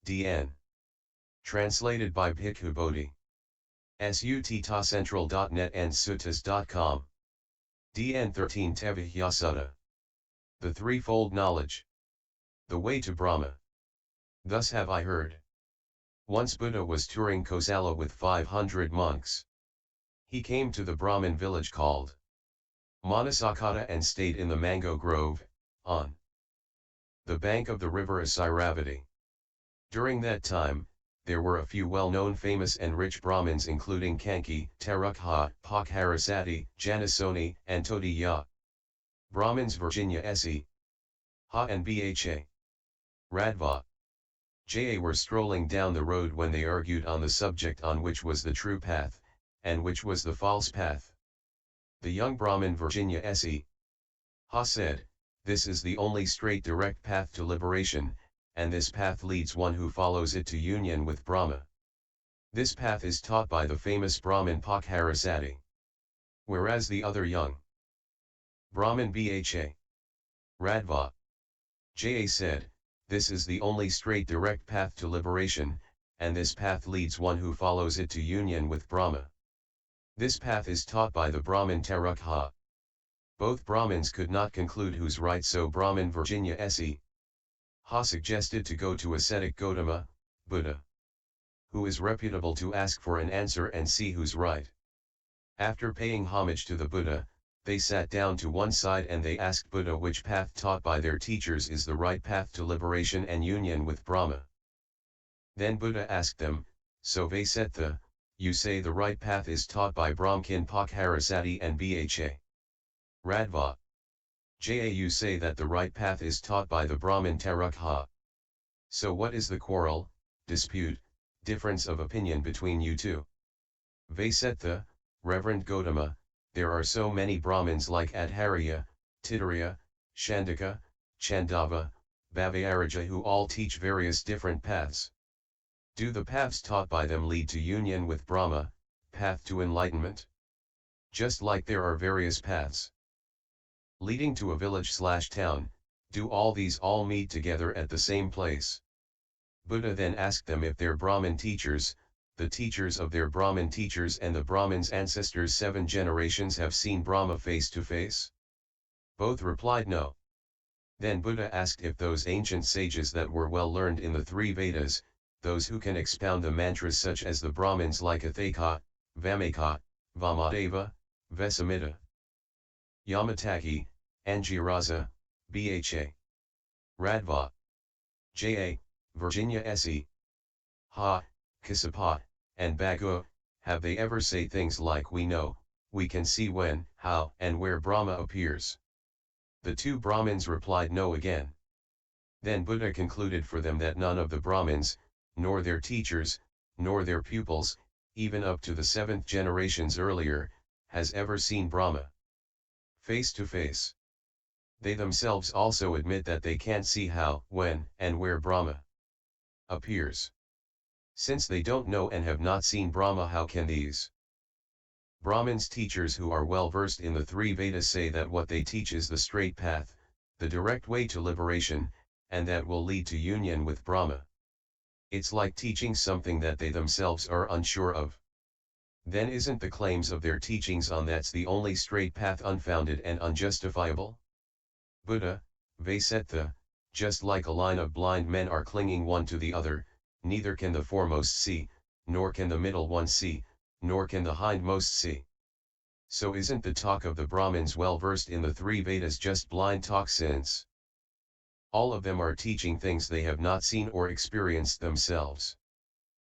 D.N. Translated by Bhikkhu Bodhi. Suttacentral.net and suttas.com. DN 13 Tevijja Sutta. The Threefold Knowledge. The Way to Brahma. Thus have I heard. Once Buddha was touring Kosala with 500 monks. He came to the Brahmin village called Manasakata and stayed in the mango grove, on the bank of the river Asiravati. During that time, there were a few well-known famous and rich Brahmins including Kanki, Tarukha, Pakharasati, Janasoni, and Todiya. Brahmins Virginia Se. Ha and Bha. Radva. Ja were strolling down the road when they argued on the subject on which was the true path, and which was the false path. The young Brahmin Virginia Se. Ha said, "This is the only straight direct path to liberation, and this path leads one who follows it to union with Brahma. This path is taught by the famous Brahmin Pakharasati." Whereas the other young Brahmin Bha. Radva. Ja said, "This is the only straight direct path to liberation, and this path leads one who follows it to union with Brahma. This path is taught by the Brahmin Tarukha." Both Brahmins could not conclude who's right, so Brahmin Virginia Se. Ha suggested to go to ascetic Gautama, Buddha, who is reputable, to ask for an answer and see who's right. After paying homage to the Buddha, they sat down to one side and they asked Buddha which path taught by their teachers is the right path to liberation and union with Brahma. Then Buddha asked them, "So Vessamitta, you say the right path is taught by Brahmin Pakharasati and Bha. Radva. Ja, you say that the right path is taught by the Brahmin Tarukha. So what is the quarrel, dispute, difference of opinion between you two?" Vessamitta, Reverend Gautama, there are so many Brahmins like Adharya, Titariya, Chandaka, Chandava, Bhavayaraja who all teach various different paths. Do the paths taught by them lead to union with Brahma, path to enlightenment? Just like there are various paths leading to a village/town, do all these all meet together at the same place? Buddha then asked them if their Brahmin teachers, the teachers of their Brahmin teachers and the Brahmins' ancestors 7 generations have seen Brahma face to face. Both replied no. Then Buddha asked if those ancient sages that were well learned in the 3 Vedas, those who can expound the mantras such as the Brahmins like Atthaka, Vamaka, Vamadeva, Vessamitta, Yamataggi, Angirasa, Bha. Radva. Ja. Virginia Se. Ha, Kassapa, and Bhagu, have they ever say things like "we know, we can see when, how, and where Brahma appears"? The 2 Brahmins replied no again. Then Buddha concluded for them that none of the Brahmins, nor their teachers, nor their pupils, even up to the 7th generations earlier, has ever seen Brahma face to face. They themselves also admit that they can't see how, when, and where Brahma appears. Since they don't know and have not seen Brahma, how can these Brahmins' teachers who are well versed in the 3 Vedas say that what they teach is the straight path, the direct way to liberation, and that will lead to union with Brahma? It's like teaching something that they themselves are unsure of. Then isn't the claims of their teachings on that's the only straight path unfounded and unjustifiable? Buddha, Vessamitta, just like a line of blind men are clinging one to the other, neither can the foremost see, nor can the middle one see, nor can the hindmost see. So isn't the talk of the Brahmins well versed in the 3 Vedas just blind talk, since all of them are teaching things they have not seen or experienced themselves?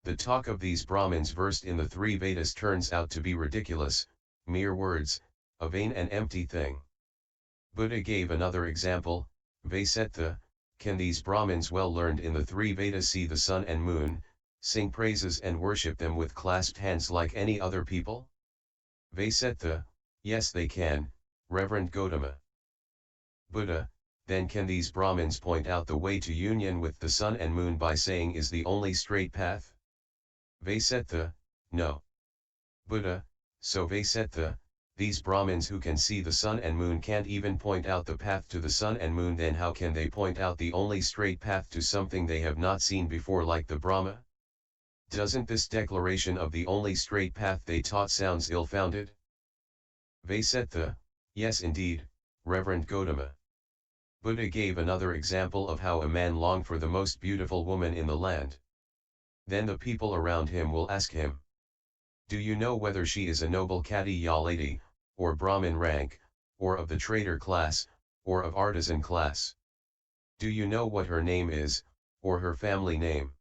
The talk of these Brahmins versed in the 3 Vedas turns out to be ridiculous, mere words, a vain and empty thing. Buddha gave another example. Vessamitta, can these Brahmins well learned in the 3 Vedas see the sun and moon, sing praises and worship them with clasped hands like any other people? Vessamitta, yes they can, Reverend Gautama. Buddha, then can these Brahmins point out the way to union with the sun and moon by saying is the only straight path? Vessamitta, no. Buddha, so Vessamitta, These Brahmins who can see the sun and moon can't even point out the path to the sun and moon, then how can they point out the only straight path to something they have not seen before, like the Brahma? Doesn't this declaration of the only straight path they taught sounds ill-founded? Vessamitta, yes indeed, Reverend Gautama. Buddha gave another example of how a man longed for the most beautiful woman in the land. Then the people around him will ask him, "Do you know whether she is a noble Khattiya lady, or Brahmin rank, or of the trader class, or of artisan class? Do you know what her name is, or her family name?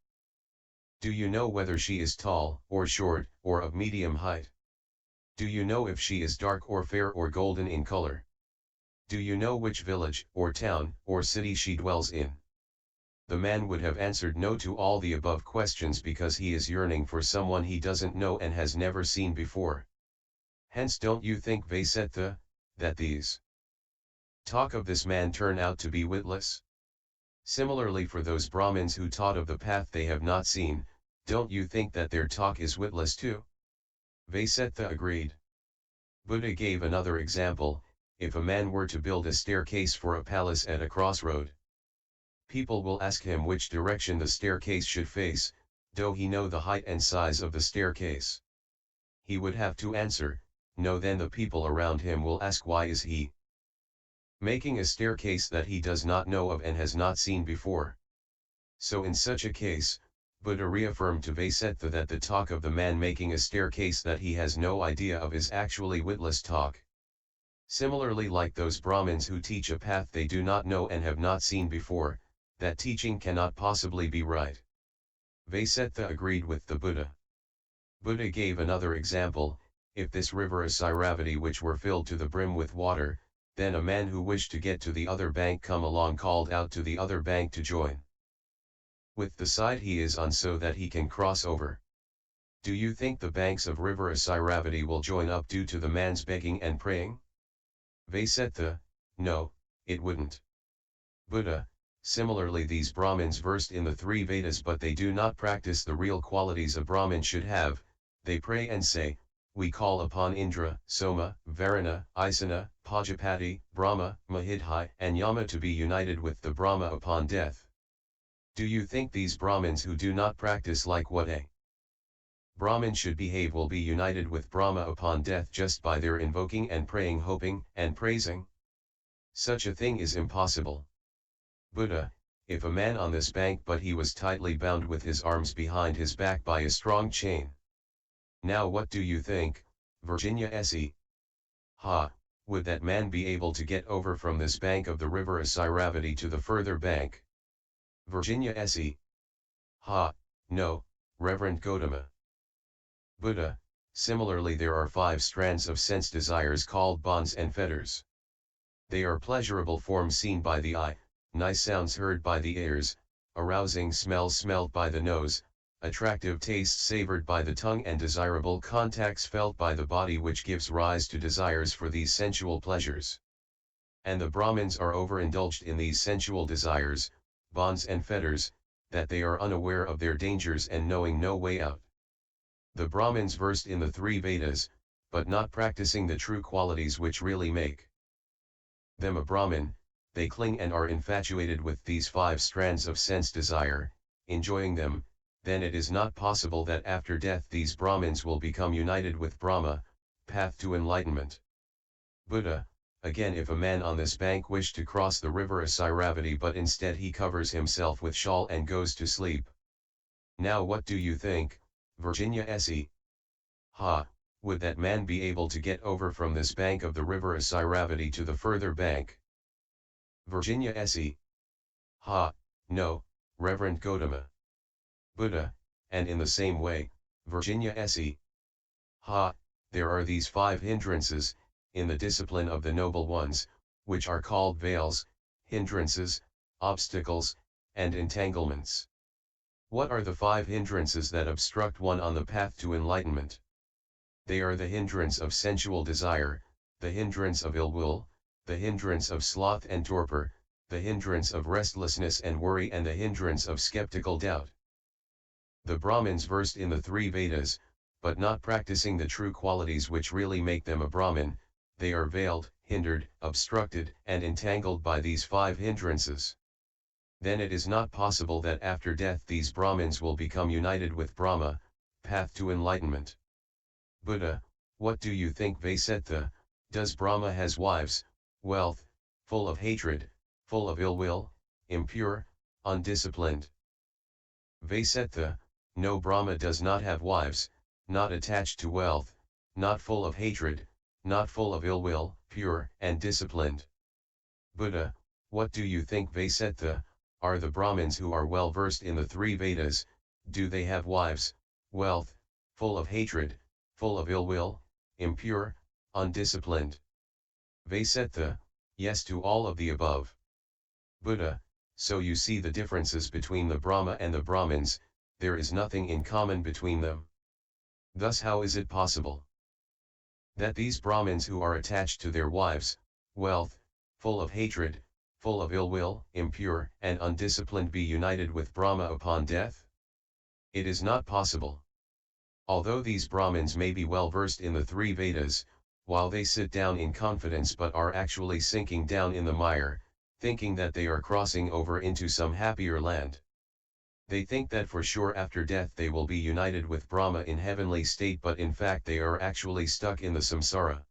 Do you know whether she is tall, or short, or of medium height? Do you know if she is dark or fair or golden in color? Do you know which village, or town, or city she dwells in?" The man would have answered no to all the above questions because he is yearning for someone he doesn't know and has never seen before. Hence, don't you think, Vessamitta, that these talk of this man turn out to be witless? Similarly, for those Brahmins who taught of the path they have not seen, don't you think that their talk is witless too? Vessamitta agreed. Buddha gave another example. If a man were to build a staircase for a palace at a crossroad, people will ask him which direction the staircase should face, do he know the height and size of the staircase? He would have to answer, no. Then the people around him will ask, why is he making a staircase that he does not know of and has not seen before? So in such a case, Buddha reaffirmed to Vessamitta that the talk of the man making a staircase that he has no idea of is actually witless talk. Similarly, like those Brahmins who teach a path they do not know and have not seen before, that teaching cannot possibly be right. Vessamitta agreed with the Buddha. Buddha gave another example. If this river Asiravati which were filled to the brim with water, then a man who wished to get to the other bank come along called out to the other bank to join with the side he is on so that he can cross over. Do you think the banks of river Asiravati will join up due to the man's begging and praying? Vessamitta, no, it wouldn't. Buddha, similarly these Brahmins versed in the three Vedas but they do not practice the real qualities a Brahmin should have. They pray and say, we call upon Indra, Soma, Varuna, Isana, Pajapati, Brahma, Mahidhi and Yama to be united with the Brahma upon death. Do you think these Brahmins who do not practice like what a Brahmin should behave will be united with Brahma upon death just by their invoking and praying, hoping and praising? Such a thing is impossible. Buddha, if a man on this bank but he was tightly bound with his arms behind his back by a strong chain. Now what do you think, Virginia S.E.? Would that man be able to get over from this bank of the river Asiravati to the further bank? Virginia S.E. No, Reverend Gautama. Buddha, similarly there are 5 strands of sense desires called bonds and fetters. They are pleasurable forms seen by the eye, nice sounds heard by the ears, arousing smells smelled by the nose, attractive tastes savored by the tongue and desirable contacts felt by the body, which gives rise to desires for these sensual pleasures. And the Brahmins are overindulged in these sensual desires, bonds and fetters, that they are unaware of their dangers and knowing no way out. The Brahmins versed in the 3 Vedas, but not practicing the true qualities which really make them a Brahmin, they cling and are infatuated with these 5 strands of sense desire, enjoying them. Then it is not possible that after death these Brahmins will become united with Brahma, path to enlightenment. Buddha, again, if a man on this bank wish to cross the river Asiravati but instead he covers himself with shawl and goes to sleep. Now what do you think, Virginia S.E.? Would that man be able to get over from this bank of the river Asiravati to the further bank? Virginia S.E. No, Reverend Gautama. Buddha, and in the same way, Virginia S.E. There are these 5 hindrances, in the discipline of the noble ones, which are called veils, hindrances, obstacles, and entanglements. What are the 5 hindrances that obstruct one on the path to enlightenment? They are the hindrance of sensual desire, the hindrance of ill will, the hindrance of sloth and torpor, the hindrance of restlessness and worry, and the hindrance of skeptical doubt. The Brahmins versed in the 3 Vedas, but not practicing the true qualities which really make them a Brahmin, they are veiled, hindered, obstructed, and entangled by these 5 hindrances. Then it is not possible that after death these Brahmins will become united with Brahma, path to enlightenment. Buddha, what do you think? Vessamitta, does Brahma has wives, wealth, full of hatred, full of ill will, impure, undisciplined? Vessamitta, no, Brahma does not have wives, not attached to wealth, not full of hatred, not full of ill will, pure and disciplined. Buddha, what do you think? Vessamitta, are the Brahmins who are well versed in the 3 Vedas, do they have wives, wealth, full of hatred, full of ill will, impure, undisciplined? Vessamitta, yes to all of the above. Buddha, so you see the differences between the Brahma and the Brahmins, there is nothing in common between them. Thus how is it possible that these Brahmins who are attached to their wives, wealth, full of hatred, full of ill will, impure and undisciplined be united with Brahma upon death? It is not possible. Although these Brahmins may be well versed in the 3 Vedas, while they sit down in confidence but are actually sinking down in the mire, thinking that they are crossing over into some happier land. They think that for sure after death they will be united with Brahma in heavenly state, but in fact they are actually stuck in the samsara.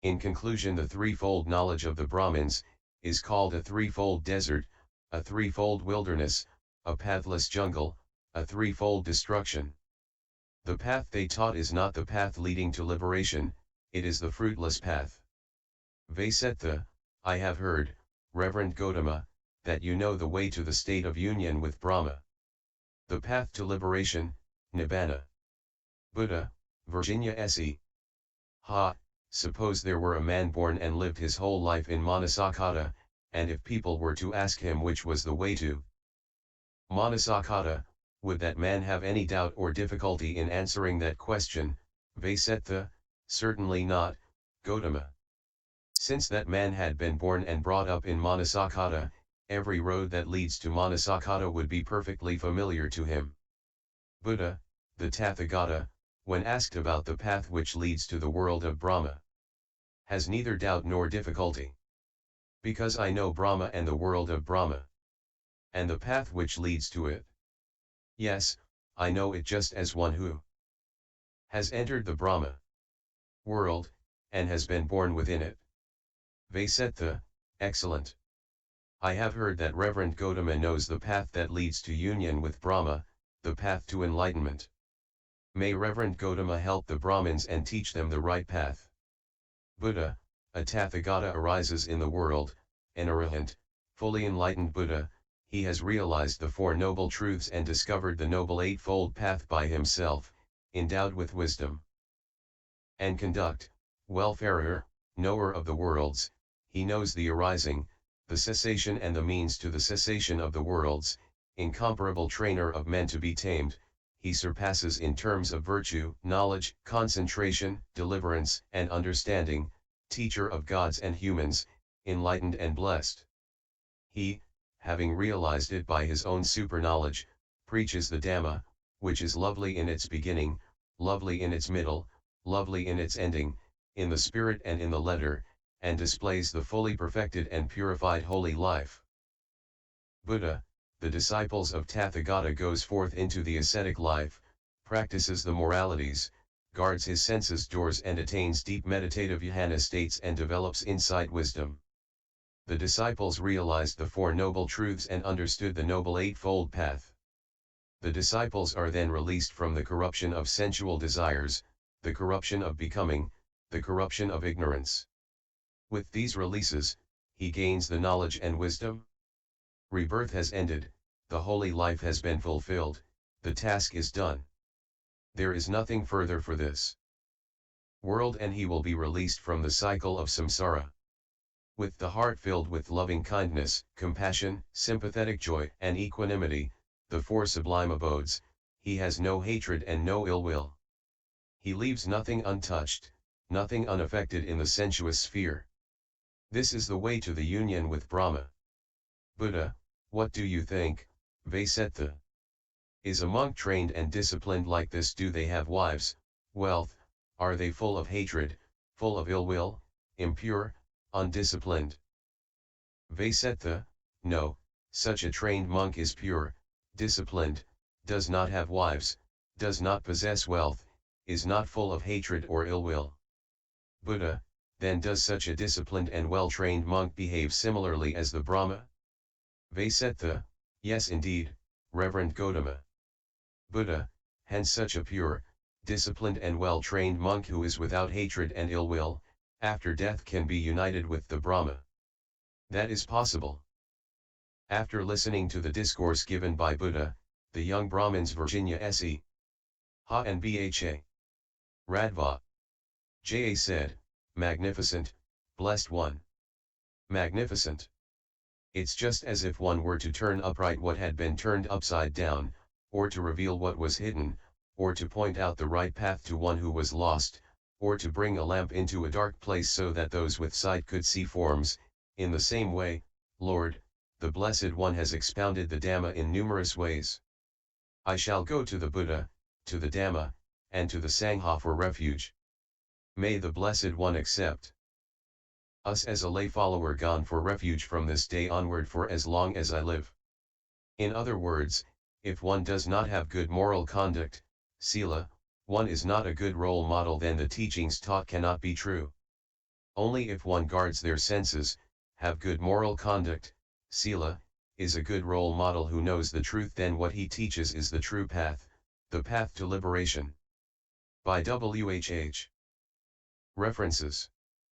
In conclusion, the threefold knowledge of the Brahmins is called a threefold desert, a threefold wilderness, a pathless jungle, a threefold destruction. The path they taught is not the path leading to liberation, it is the fruitless path. Vessamitta, I have heard, Reverend Gautama, that you know the way to the state of union with Brahma. The path to liberation, Nibbana. Buddha, Virginia S.E. Ha, suppose there were a man born and lived his whole life in Manasakata, and if people were to ask him which was the way to Manasakata, would that man have any doubt or difficulty in answering that question? Vessamitta, certainly not, Gautama. Since that man had been born and brought up in Manasakata, every road that leads to Manasakata would be perfectly familiar to him. Buddha, the Tathagata, when asked about the path which leads to the world of Brahma, has neither doubt nor difficulty. Because I know Brahma and the world of Brahma, and the path which leads to it. Yes, I know it just as one who has entered the Brahma world, and has been born within it. Vessamitta, excellent. I have heard that Reverend Gautama knows the path that leads to union with Brahma, the path to enlightenment. May Reverend Gautama help the Brahmins and teach them the right path. Buddha, a Tathagata arises in the world, an arahant, fully enlightened Buddha, he has realized the 4 noble truths and discovered the noble eightfold path by himself, endowed with wisdom and conduct, welfarer, knower of the worlds, he knows the arising, the cessation and the means to the cessation of the worlds, incomparable trainer of men to be tamed, he surpasses in terms of virtue, knowledge, concentration, deliverance, and understanding, teacher of gods and humans, enlightened and blessed. He, having realized it by his own super-knowledge, preaches the Dhamma, which is lovely in its beginning, lovely in its middle, lovely in its ending, in the spirit and in the letter, and displays the fully perfected and purified holy life. Buddha, the disciples of Tathagata goes forth into the ascetic life, practices the moralities, guards his senses doors and attains deep meditative jhana states and develops insight wisdom. The disciples realized the 4 noble truths and understood the noble eightfold path. The disciples are then released from the corruption of sensual desires, the corruption of becoming, the corruption of ignorance. With these releases, he gains the knowledge and wisdom. Rebirth has ended, the holy life has been fulfilled, the task is done. There is nothing further for this world and he will be released from the cycle of samsara. With the heart filled with loving kindness, compassion, sympathetic joy and equanimity, the 4 sublime abodes, he has no hatred and no ill will. He leaves nothing untouched, nothing unaffected in the sensuous sphere. This is the way to the union with Brahma. Buddha, what do you think, Vessamitta? Is a monk trained and disciplined like this? Do they have wives, wealth, are they full of hatred, full of ill will, impure, undisciplined. Vessamitta, no, such a trained monk is pure, disciplined, does not have wives, does not possess wealth, is not full of hatred or ill will. Buddha, then does such a disciplined and well-trained monk behave similarly as the Brahma? Vessamitta, yes indeed, Reverend Gautama. Buddha, hence such a pure, disciplined and well-trained monk who is without hatred and ill will, after death can be united with the Brahma. That is possible. After listening to the discourse given by Buddha, the young Brahmins Virginia Se. Ha and Bha. Radva. Ja said, "Magnificent, blessed one. Magnificent. It's just as if one were to turn upright what had been turned upside down, or to reveal what was hidden, or to point out the right path to one who was lost, or to bring a lamp into a dark place so that those with sight could see forms. In the same way, Lord, the Blessed One has expounded the Dhamma in numerous ways. I shall go to the Buddha, to the Dhamma, and to the Sangha for refuge. May the Blessed One accept us as a lay follower gone for refuge from this day onward for as long as I live." In other words, if one does not have good moral conduct, sila, one is not a good role model, then the teachings taught cannot be true. Only if one guards their senses, have good moral conduct, sila, is a good role model who knows the truth, then what he teaches is the true path, the path to liberation. By WHH. References.